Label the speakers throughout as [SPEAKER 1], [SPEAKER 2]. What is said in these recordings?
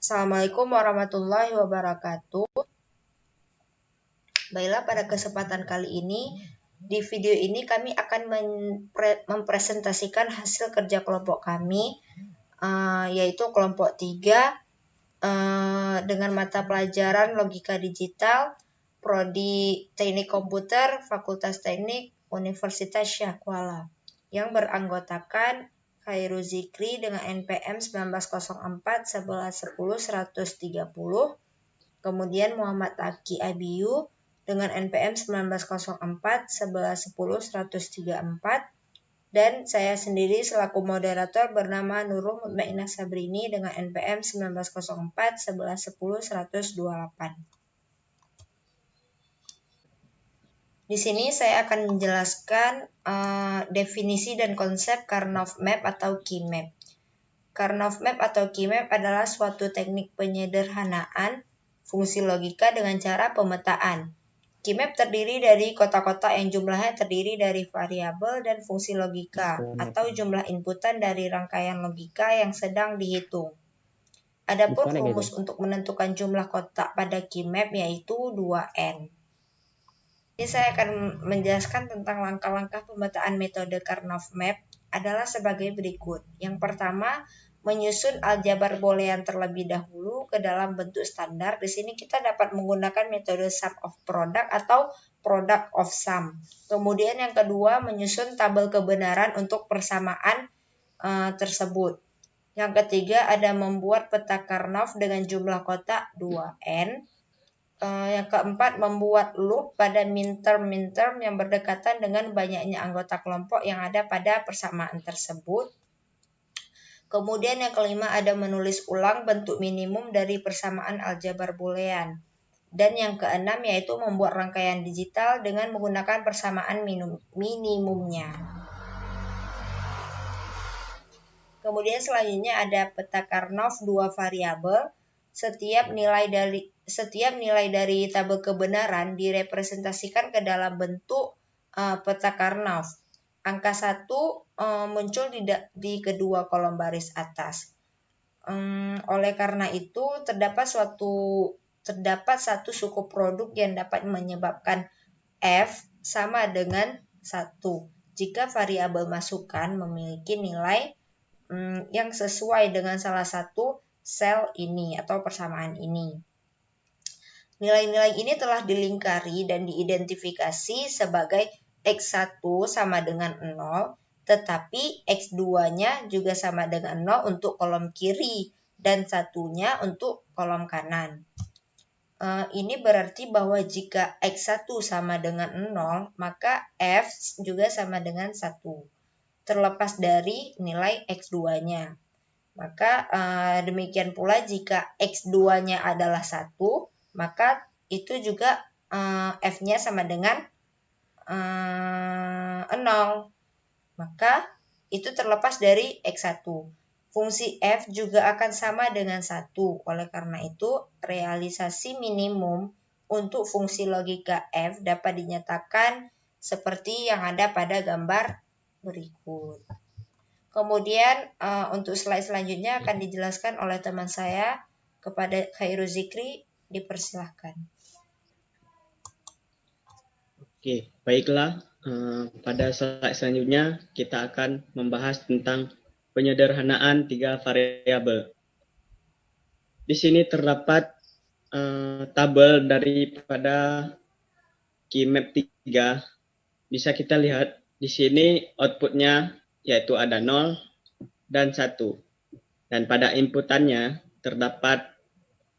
[SPEAKER 1] Assalamualaikum warahmatullahi wabarakatuh. Baiklah, pada kesempatan kali ini, di video ini kami akan mempresentasikan hasil kerja kelompok kami, yaitu kelompok 3, dengan mata pelajaran Logika Digital, Prodi Teknik Komputer, Fakultas Teknik, Universitas Syah Kuala, yang beranggotakan Khairu Zikri dengan NPM 1904 11 10 130, kemudian Muhammad Taki Abiyu dengan NPM 1904 11 10 134, dan saya sendiri selaku moderator bernama Nurul Mutmainah Sabrini dengan NPM 1904 11 10 128. Di sini saya akan menjelaskan definisi dan konsep Karnaugh Map atau Key-map. Karnaugh Map atau Key-map adalah suatu teknik penyederhanaan fungsi logika dengan cara pemetaan. Key-map terdiri dari kotak-kotak yang jumlahnya terdiri dari variabel dan fungsi logika atau jumlah inputan dari rangkaian logika yang sedang dihitung. Adapun rumus untuk menentukan jumlah kotak pada Key-map yaitu 2n. Jadi saya akan menjelaskan tentang langkah-langkah pemetaan metode Karnaugh Map adalah sebagai berikut. Yang pertama, menyusun aljabar boolean terlebih dahulu ke dalam bentuk standar. Di sini kita dapat menggunakan metode sum of product atau product of sum. Kemudian yang kedua, menyusun tabel kebenaran untuk persamaan tersebut. Yang ketiga, ada membuat peta Karnaugh dengan jumlah kotak 2n. Yang keempat, membuat loop pada min-term yang berdekatan dengan banyaknya anggota kelompok yang ada pada persamaan tersebut. Kemudian yang kelima, ada menulis ulang bentuk minimum dari persamaan aljabar boolean. Dan yang keenam yaitu membuat rangkaian digital dengan menggunakan persamaan minimumnya. Kemudian selanjutnya ada peta Karnaugh 2 variabel. Setiap nilai dari tabel kebenaran direpresentasikan ke dalam bentuk peta Karnaugh. Angka 1 muncul di kedua kolom baris atas. Oleh karena itu, terdapat satu suku produk yang dapat menyebabkan F sama dengan 1 jika variabel masukan memiliki nilai yang sesuai dengan salah satu sel ini atau persamaan ini. Nilai-nilai ini telah dilingkari dan diidentifikasi sebagai X1 sama dengan 0, tetapi X2-nya juga sama dengan 0 untuk kolom kiri dan 1-nya untuk kolom kanan. Ini berarti bahwa jika X1 sama dengan 0, maka F juga sama dengan 1, terlepas dari nilai X2-nya. Maka demikian pula jika X2-nya adalah 1, maka itu juga F-nya sama dengan 0. Maka itu terlepas dari X1. Fungsi F juga akan sama dengan 1. Oleh karena itu, realisasi minimum untuk fungsi logika F dapat dinyatakan seperti yang ada pada gambar berikut. Kemudian untuk slide selanjutnya akan dijelaskan oleh teman saya kepada Khairu Zikri, dipersilahkan.
[SPEAKER 2] Oke, baiklah. Pada slide selanjutnya kita akan membahas tentang penyederhanaan 3 variabel. Di sini terdapat tabel daripada Key-map 3. Bisa kita lihat di sini outputnya yaitu ada 0 dan 1. Dan pada inputannya terdapat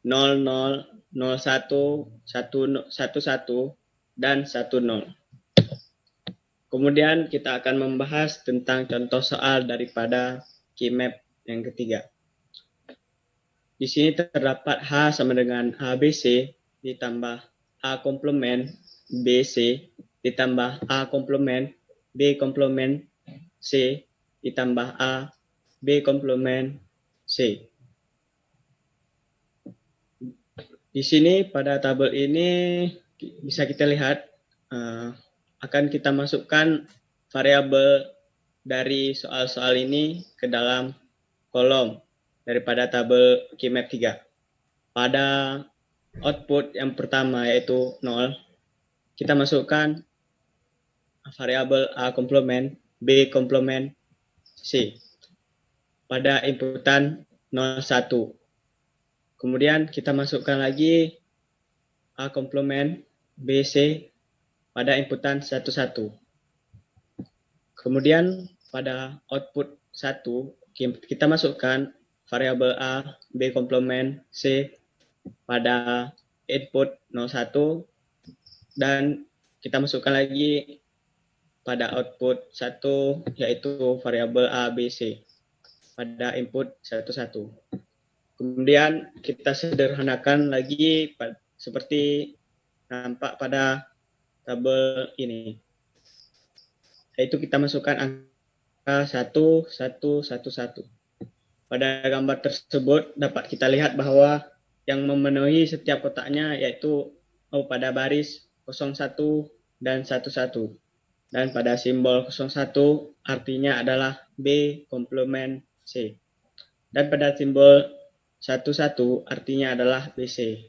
[SPEAKER 2] 0, 0, 01, 11, dan 10. Kemudian kita akan membahas tentang contoh soal daripada Key-map yang ketiga. Di sini terdapat H sama dengan ABC ditambah A komplement BC ditambah A komplement B komplement C ditambah A B komplement C. Di sini pada tabel ini bisa kita lihat akan kita masukkan variabel dari soal-soal ini ke dalam kolom daripada tabel Key-map 3. pada output yang pertama yaitu 0, kita masukkan variabel A komplement, B komplement, C pada inputan 01. Kemudian kita masukkan lagi A komplement, B, C pada inputan 11. Kemudian pada output 1, kita masukkan variabel A, B komplement, C pada input 01 dan kita masukkan lagi pada output 1 yaitu variabel A, B, C pada input 11. Kemudian kita sederhanakan lagi seperti nampak pada tabel ini. Yaitu kita masukkan angka 1, 1, 1, 1. Pada gambar tersebut dapat kita lihat bahwa yang memenuhi setiap kotaknya yaitu pada baris 01 dan 11. Dan pada simbol 01 artinya adalah B komplement C. Dan pada simbol 11 artinya adalah BC.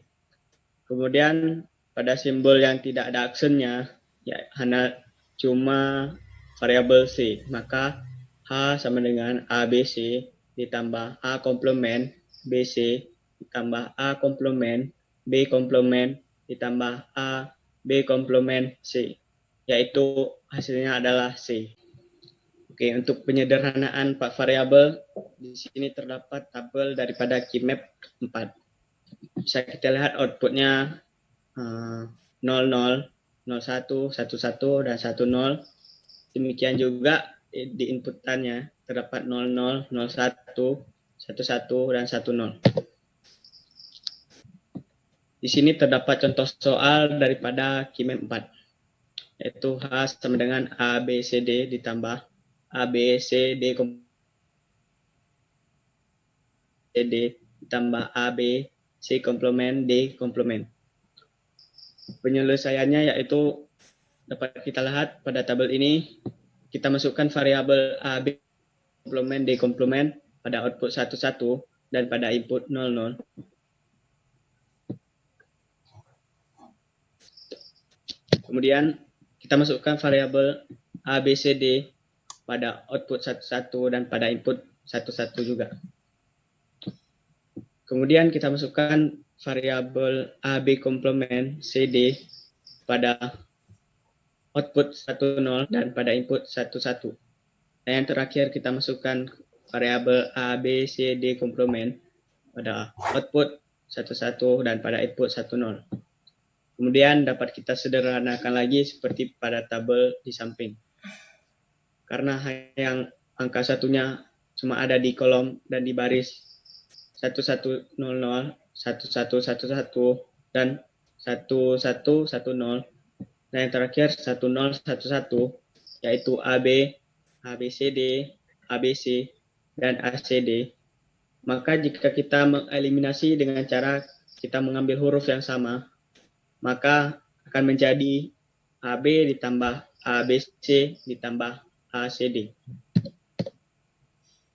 [SPEAKER 2] Kemudian pada simbol yang tidak ada aksennya ya hanya cuma variabel C, maka H sama dengan ABC ditambah A komplement BC ditambah A komplement B komplement ditambah A B komplement C, yaitu hasilnya adalah C. Oke, untuk penyederhanaan variabel di sini terdapat tabel daripada KeyMap 4. Bisa kita lihat outputnya 00, 01, 11, dan 10. Demikian juga di inputannya terdapat 00, 01, 11, dan 10. Di sini terdapat contoh soal daripada KeyMap 4, yaitu H sama dengan ABCD ditambah ABCD ditambah AB C komplement D komplement. Penyelesaiannya yaitu dapat kita lihat pada tabel ini, kita masukkan variabel AB komplement D komplement pada output 11 dan pada input 00. Kemudian kita masukkan variabel ABCD pada output 11 dan pada input 11 juga. Kemudian kita masukkan variabel AB komplement CD pada output 10 dan pada input 11. Dan yang terakhir kita masukkan variabel ABCD komplement pada output 11 dan pada input 10. Kemudian dapat kita sederhanakan lagi seperti pada tabel di samping. Karena yang angka satunya cuma ada di kolom dan di baris 1100, 1111 dan 1110. Dan yang terakhir 1011 yaitu AB, ABCD, ABC, dan ACD. Maka jika kita mengeliminasi dengan cara kita mengambil huruf yang sama, maka akan menjadi AB ditambah ABC ditambah ACD.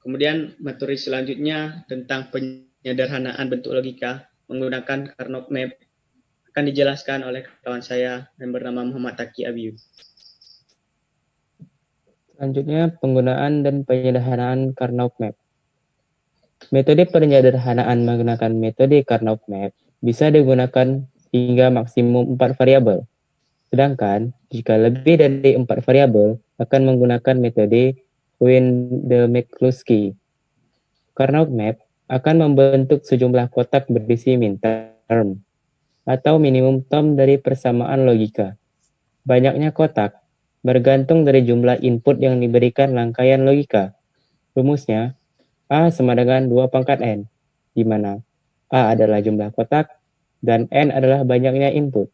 [SPEAKER 2] Kemudian materi selanjutnya tentang penyederhanaan bentuk logika menggunakan Karnaugh Map akan dijelaskan oleh kawan saya yang bernama Muhammad Taqi Abiyu.
[SPEAKER 3] Selanjutnya, penggunaan dan penyederhanaan Karnaugh Map. Metode penyederhanaan menggunakan metode Karnaugh Map bisa digunakan hingga maksimum 4 variabel. Sedangkan jika lebih dari 4 variabel akan menggunakan metode Wien-de-McCluskey. Karnaugh Map akan membentuk sejumlah kotak berisi min term atau minimum term dari persamaan logika. Banyaknya kotak bergantung dari jumlah input yang diberikan rangkaian logika. Rumusnya, A sama dengan 2 pangkat N, di mana A adalah jumlah kotak dan N adalah banyaknya input.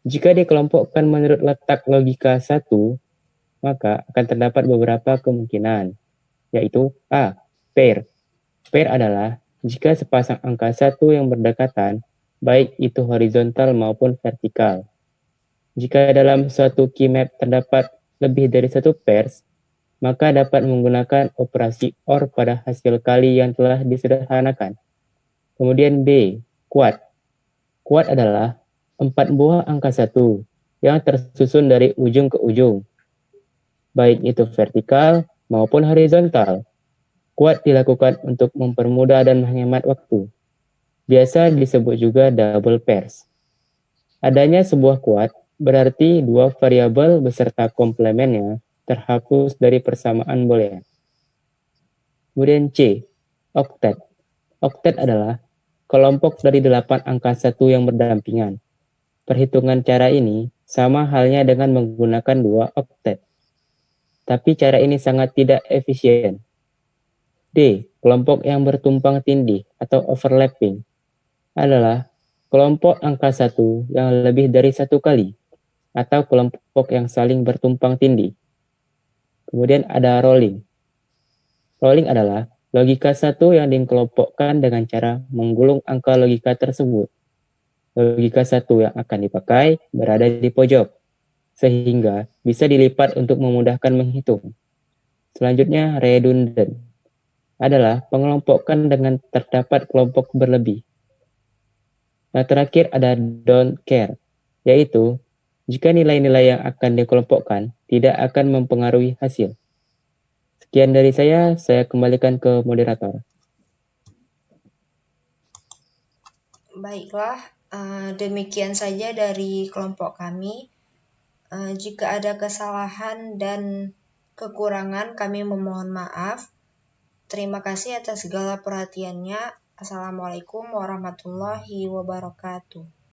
[SPEAKER 3] Jika dikelompokkan menurut letak logika 1, maka akan terdapat beberapa kemungkinan, yaitu A. Pair. Pair adalah jika sepasang angka 1 yang berdekatan, baik itu horizontal maupun vertikal. Jika dalam suatu key map terdapat lebih dari satu pairs, maka dapat menggunakan operasi OR pada hasil kali yang telah disederhanakan. Kemudian B. Kuad. Kuad adalah 4 buah angka 1 yang tersusun dari ujung ke ujung, baik itu vertikal maupun horizontal. Kuad dilakukan untuk mempermudah dan menghemat waktu. Biasa disebut juga double pairs. Adanya sebuah kuad berarti dua variabel beserta komplemennya terhapus dari persamaan boolean. Kemudian C, oktet. Oktet adalah kelompok dari 8 angka 1 yang berdampingan. Perhitungan cara ini sama halnya dengan menggunakan 2 oktet. Tapi cara ini sangat tidak efisien. D, kelompok yang bertumpang tindih atau overlapping adalah kelompok angka 1 yang lebih dari 1 kali atau kelompok yang saling bertumpang tindih. Kemudian ada rolling. Rolling adalah logika 1 yang dikelompokkan dengan cara menggulung angka logika tersebut. Logika 1 yang akan dipakai berada di pojok, sehingga bisa dilipat untuk memudahkan menghitung. Selanjutnya, redundant adalah pengelompokan dengan terdapat kelompok berlebih. Nah, terakhir ada don't care, yaitu jika nilai-nilai yang akan dikelompokkan tidak akan mempengaruhi hasil. Sekian dari saya kembalikan ke moderator.
[SPEAKER 1] Baiklah, demikian saja dari kelompok kami. Jika ada kesalahan dan kekurangan, kami memohon maaf. Terima kasih atas segala perhatiannya. Assalamualaikum warahmatullahi wabarakatuh.